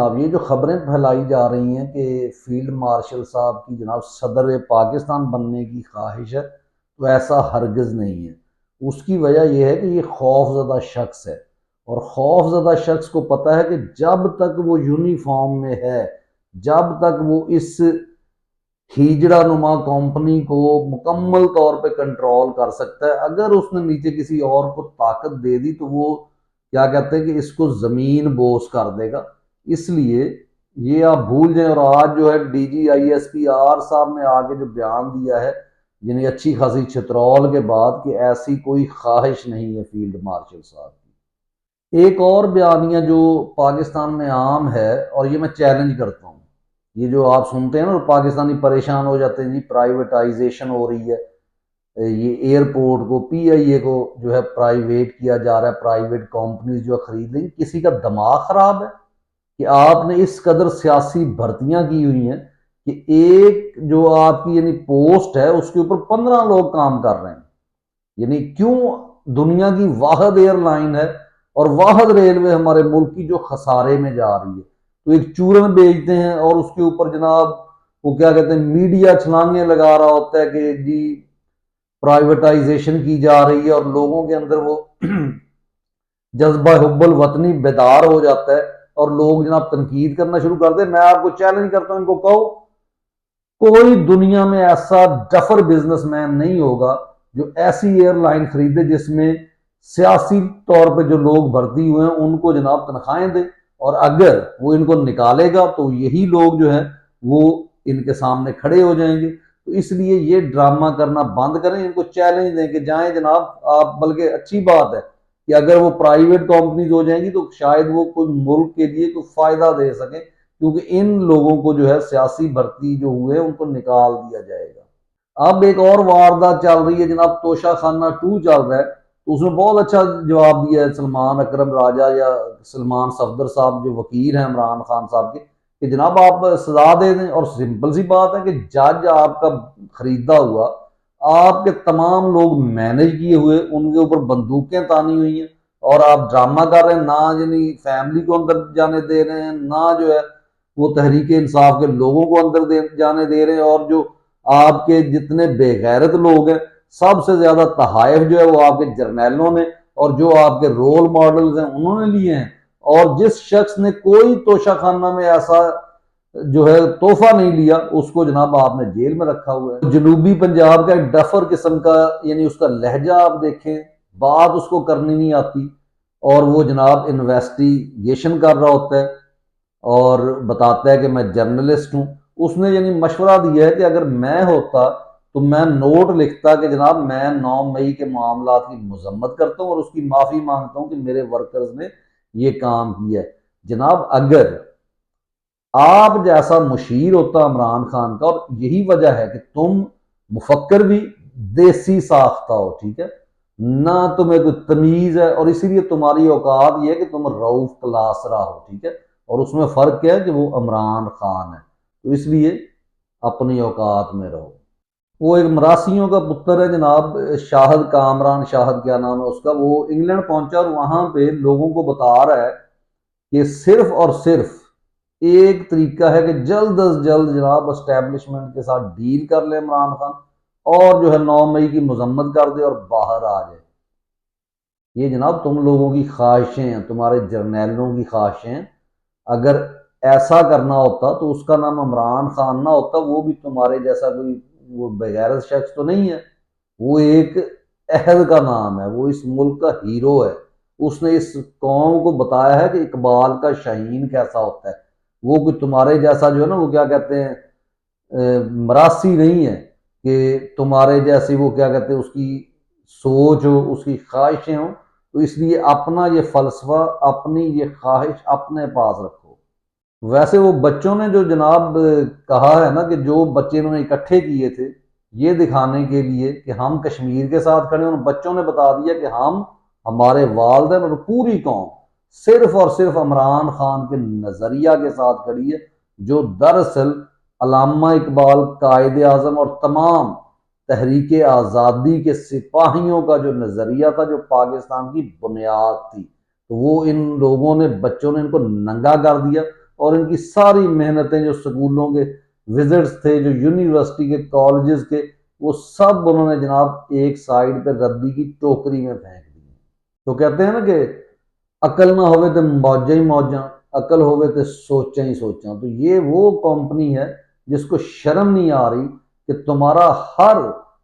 اب یہ جو خبریں پھیلائی جا رہی ہیں کہ فیلڈ مارشل صاحب کی جناب صدر پاکستان بننے کی خواہش ہے، تو ایسا ہرگز نہیں ہے۔ اس کی وجہ یہ ہے کہ یہ خوف زدہ شخص ہے، اور خوف زدہ شخص کو پتہ ہے کہ جب تک وہ یونیفارم میں ہے، جب تک وہ اس ہیجڑا نما کمپنی کو مکمل طور پہ کنٹرول کر سکتا ہے، اگر اس نے نیچے کسی اور کو طاقت دے دی تو وہ کیا کہتے ہیں کہ اس کو زمین بوس کر دے گا۔ اس لیے یہ آپ بھول جائیں۔ اور آج جو ہے D G I S P R صاحب نے آگے جو بیان دیا ہے، یعنی اچھی خاصی چترول کے بعد، کہ ایسی کوئی خواہش نہیں ہے فیلڈ مارشل صاحب کی۔ ایک اور بیانیہ جو پاکستان میں عام ہے، اور یہ میں چیلنج کرتا ہوں، یہ جو آپ سنتے ہیں نا پاکستانی پریشان ہو جاتے ہیں، جی پرائیویٹائزیشن ہو رہی ہے، یہ ایئرپورٹ کو پی آئی اے کو جو ہے پرائیویٹ کیا جا رہا ہے، پرائیویٹ کمپنیز جو خرید رہی ہیں۔ کسی کا دماغ خراب ہے کہ آپ نے اس قدر سیاسی بھرتیاں کی ہوئی ہیں کہ ایک جو آپ کی یعنی پوسٹ ہے اس کے اوپر 15 لوگ کام کر رہے ہیں؟ یعنی کیوں دنیا کی واحد ایئر لائن ہے اور واحد ریلوے ہمارے ملک کی جو خسارے میں جا رہی ہے، تو ایک چورن بیچتے ہیں اور اس کے اوپر جناب وہ کیا کہتے ہیں میڈیا چھلانگیں لگا رہا ہوتا ہے کہ جی پرائیویٹائزیشن کی جا رہی ہے، اور لوگوں کے اندر وہ جذبہ حب الوطنی بیدار ہو جاتا ہے اور لوگ جناب تنقید کرنا شروع کر دیں۔ میں آپ کو چیلنج کرتا ہوں، ان کو کہو کوئی دنیا میں ایسا ڈفر بزنس مین نہیں ہوگا جو ایسی ایئر لائن خریدے جس میں سیاسی طور پہ جو لوگ بھرتی ہوئے ہیں ان کو جناب تنخواہیں دے، اور اگر وہ ان کو نکالے گا تو یہی لوگ جو ہیں وہ ان کے سامنے کھڑے ہو جائیں گے۔ تو اس لیے یہ ڈرامہ کرنا بند کریں، ان کو چیلنج دیں کہ جائیں جناب آپ، بلکہ اچھی بات ہے کہ اگر وہ پرائیویٹ کمپنیز ہو جائیں گی تو شاید وہ کوئی ملک کے لیے کوئی فائدہ دے سکیں، کیونکہ ان لوگوں کو جو ہے سیاسی بھرتی جو ہوئے ان کو نکال دیا جائے گا۔ اب ایک اور واردات چل رہی ہے جناب، توشہ خانہ 2 چل رہا ہے، تو اس میں بہت اچھا جواب دیا ہے سلمان اکرم راجہ یا سلمان صفدر صاحب جو وکیل ہیں عمران خان صاحب کے، کہ جناب آپ سزا دے دیں، اور سمپل سی بات ہے کہ جج آپ کا خریدا ہوا، آپ کے تمام لوگ مینج کیے ہوئے، ان کے اوپر بندوقیں تانی ہوئی ہیں، اور آپ ڈرامہ کر رہے ہیں، نہ یعنی فیملی کو اندر جانے دے رہے ہیں، نہ جو ہے وہ تحریک انصاف کے لوگوں کو اندر جانے دے رہے ہیں، اور جو آپ کے جتنے بے غیرت لوگ ہیں سب سے زیادہ تحائف جو ہے وہ آپ کے جرنیلوں نے اور جو آپ کے رول ماڈلز ہیں انہوں نے لیے ہیں۔ اور جس شخص نے کوئی توشہ خانہ میں ایسا جو ہے تحفہ نہیں لیا اس کو جناب آپ نے جیل میں رکھا ہوا ہے۔ جنوبی پنجاب کا ایک ڈفر قسم کا یعنی اس کا لہجہ آپ دیکھیں، بات اس کو کرنی نہیں آتی، اور وہ جناب انویسٹیگیشن کر رہا ہوتا ہے اور بتاتا ہے کہ میں جرنلسٹ ہوں۔ اس نے یعنی مشورہ دیا ہے کہ اگر میں ہوتا تو میں نوٹ لکھتا کہ جناب میں 9 مئی کے معاملات کی مذمت کرتا ہوں اور اس کی معافی مانگتا ہوں کہ میرے ورکرز نے یہ کام کیا ہے۔ جناب اگر آپ جیسا مشیر ہوتا عمران خان کا، اور یہی وجہ ہے کہ تم مفکر بھی دیسی ساختہ ہو، ٹھیک ہے، نہ تمہیں کوئی تمیز ہے، اور اسی لیے تمہاری اوقات یہ ہے کہ تم رؤف کلاسرا ہو، ٹھیک ہے، اور اس میں فرق کیا ہے کہ وہ عمران خان ہے، تو اس لیے اپنی اوقات میں رہو۔ وہ ایک مراسیوں کا پتر ہے جناب، شاہد کامران، شاہد کیا نام ہے اس کا، وہ انگلینڈ پہنچا اور وہاں پہ لوگوں کو بتا رہا ہے کہ صرف اور صرف ایک طریقہ ہے کہ جلد از جلد جناب اسٹیبلشمنٹ کے ساتھ ڈیل کر لے عمران خان، اور جو ہے 9 مئی کی مذمت کر دے اور باہر آ جائے۔ یہ جناب تم لوگوں کی خواہشیں ہیں، تمہارے جرنیلوں کی خواہشیں ہیں۔ اگر ایسا کرنا ہوتا تو اس کا نام عمران خان نہ ہوتا، وہ بھی تمہارے جیسا کوئی وہ بغیرت شخص تو نہیں ہے، وہ ایک عہد کا نام ہے، وہ اس ملک کا ہیرو ہے۔ اس نے اس قوم کو بتایا ہے کہ اقبال کا شاہین کیسا ہوتا ہے۔ وہ کوئی تمہارے جیسا جو ہے نا وہ کیا کہتے ہیں مراسی نہیں ہے کہ تمہارے جیسی وہ کیا کہتے ہیں اس کی سوچ ہو، اس کی خواہشیں ہوں، تو اس لیے اپنا یہ فلسفہ، اپنی یہ خواہش اپنے پاس رکھو۔ ویسے وہ بچوں نے جو جناب کہا ہے نا کہ جو بچے انہوں نے اکٹھے کیے تھے یہ دکھانے کے لیے کہ ہم کشمیر کے ساتھ کھڑے ہیں، ان بچوں نے بتا دیا کہ ہم، ہمارے والدین اور پوری قوم صرف اور صرف عمران خان کے نظریہ کے ساتھ کھڑی ہے، جو دراصل علامہ اقبال، قائد اعظم اور تمام تحریک آزادی کے سپاہیوں کا جو نظریہ تھا، جو پاکستان کی بنیاد تھی۔ تو وہ ان لوگوں نے، بچوں نے ان کو ننگا کر دیا، اور ان کی ساری محنتیں جو سکولوں کے وزٹس تھے، جو یونیورسٹی کے کالجز کے، وہ سب انہوں نے جناب ایک سائیڈ پہ ردی کی ٹوکری میں پھینک دی۔ تو کہتے ہیں نا کہ عقل نہ ہوئے تو موجاں ہی موجاں، عقل ہوئے تو سوچاں ہی سوچاں۔ تو یہ وہ کمپنی ہے جس کو شرم نہیں آ رہی کہ تمہارا ہر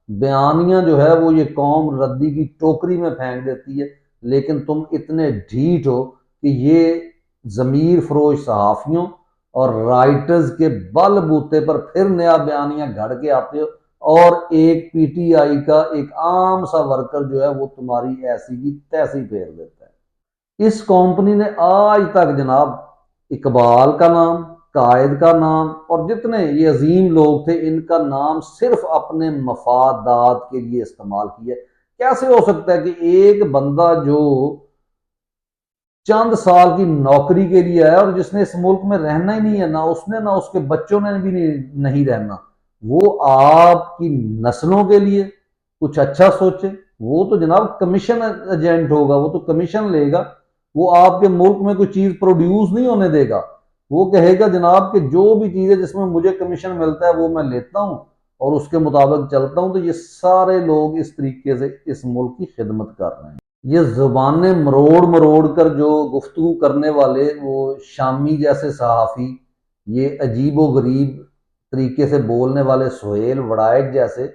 بیانیہ جو ہے وہ یہ قوم ردی کی ٹوکری میں پھینک دیتی ہے، لیکن تم اتنے ڈھیٹ ہو کہ یہ ضمیر فروش صحافیوں اور رائٹرز کے بل بوتے پر پھر نیا بیانیہ گھڑ کے آتے ہو، اور ایک پی ٹی آئی کا ایک عام سا ورکر جو ہے وہ تمہاری ایسی کی تیسی پھیر دیتا ہے۔ اس کمپنی نے آج تک جناب اقبال کا نام، قائد کا نام اور جتنے یہ عظیم لوگ تھے ان کا نام صرف اپنے مفادات کے لیے استعمال کیا۔ کیسے ہو سکتا ہے کہ ایک بندہ جو چند سال کی نوکری کے لیے آیا اور جس نے اس ملک میں رہنا ہی نہیں ہے، نہ اس نے نہ اس کے بچوں نے بھی نہیں رہنا، وہ آپ کی نسلوں کے لیے کچھ اچھا سوچے؟ وہ تو جناب کمیشن ایجنٹ ہوگا، وہ تو کمیشن لے گا، وہ آپ کے ملک میں کوئی چیز پروڈیوس نہیں ہونے دے گا۔ وہ کہے گا جناب کہ جو بھی چیز ہے جس میں مجھے کمیشن ملتا ہے وہ میں لیتا ہوں اور اس کے مطابق چلتا ہوں۔ تو یہ سارے لوگ اس طریقے سے اس ملک کی خدمت کر رہے ہیں۔ یہ زبانیں مروڑ مروڑ کر جو گفتگو کرنے والے وہ شامی جیسے صحافی، یہ عجیب و غریب طریقے سے بولنے والے سہیل وڑائچ جیسے،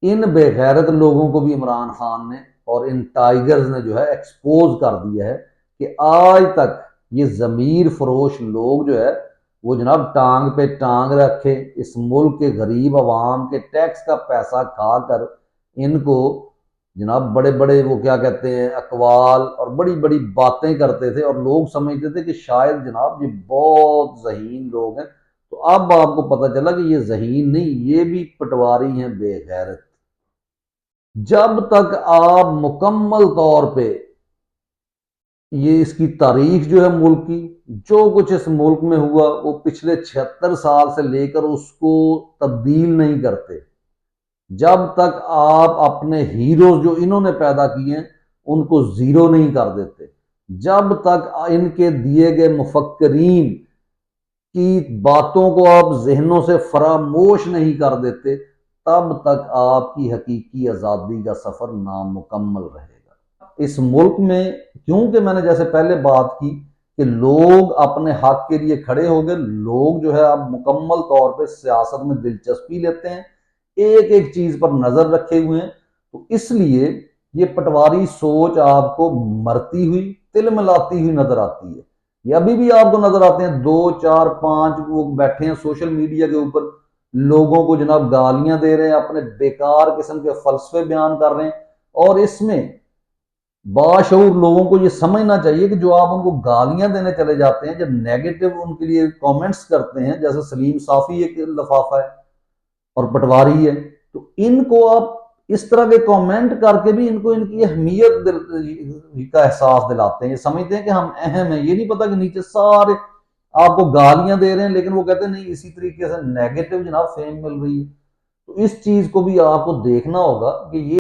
ان بے غیرت لوگوں کو بھی عمران خان نے اور ان ٹائیگرز نے جو ہے ایکسپوز کر دیا ہے کہ آج تک یہ ضمیر فروش لوگ جو ہے وہ جناب ٹانگ پہ ٹانگ رکھے، اس ملک کے غریب عوام کے ٹیکس کا پیسہ کھا کر ان کو جناب بڑے بڑے وہ کیا کہتے ہیں اقوال اور بڑی بڑی باتیں کرتے تھے، اور لوگ سمجھتے تھے کہ شاید جناب یہ بہت ذہین لوگ ہیں۔ تو اب آپ کو پتہ چلا کہ یہ ذہین نہیں، یہ بھی پٹواری ہیں بے غیرت۔ جب تک آپ مکمل طور پہ یہ اس کی تاریخ جو ہے ملک کی، جو کچھ اس ملک میں ہوا وہ پچھلے 76 سال سے لے کر اس کو تبدیل نہیں کرتے، جب تک آپ اپنے ہیروز جو انہوں نے پیدا کیے ہیں ان کو زیرو نہیں کر دیتے، جب تک ان کے دیے گئے مفکرین کی باتوں کو آپ ذہنوں سے فراموش نہیں کر دیتے، تب تک آپ کی حقیقی آزادی کا سفر نامکمل رہے گا۔ اس ملک میں کیونکہ میں نے جیسے پہلے بات کی کہ لوگ اپنے حق کے لیے کھڑے ہو گئے، لوگ جو ہے اب مکمل طور پہ سیاست میں دلچسپی لیتے ہیں، ایک ایک چیز پر نظر رکھے ہوئے ہیں، تو اس لیے یہ پٹواری سوچ آپ کو مرتی ہوئی تل ملاتی ہوئی نظر آتی ہے۔ یہ ابھی بھی آپ کو نظر آتے ہیں 2 4 5 وہ بیٹھے ہیں سوشل میڈیا کے اوپر، لوگوں کو جناب گالیاں دے رہے ہیں، اپنے بیکار قسم کے فلسفے بیان کر رہے ہیں، اور اس میں باشعور لوگوں کو یہ سمجھنا چاہیے کہ جو آپ ان کو گالیاں دینے چلے جاتے ہیں، جب نیگیٹو ان کے لیے کامنٹس کرتے ہیں، جیسے سلیم صافی ایک لفافہ ہے اور پٹواری ہے، تو ان کو آپ اس طرح کے کامنٹ کر کے بھی ان کو ان کی اہمیت کا احساس دلاتے ہیں، یہ سمجھتے ہیں کہ ہم اہم ہیں، یہ نہیں پتا کہ نیچے سارے آپ کو گالیاں دے رہے ہیں لیکن وہ کہتے ہیں نہیں اسی طریقے سے نیگیٹو جناب فیم مل رہی ہے۔ تو اس چیز کو بھی آپ کو دیکھنا ہوگا کہ یہ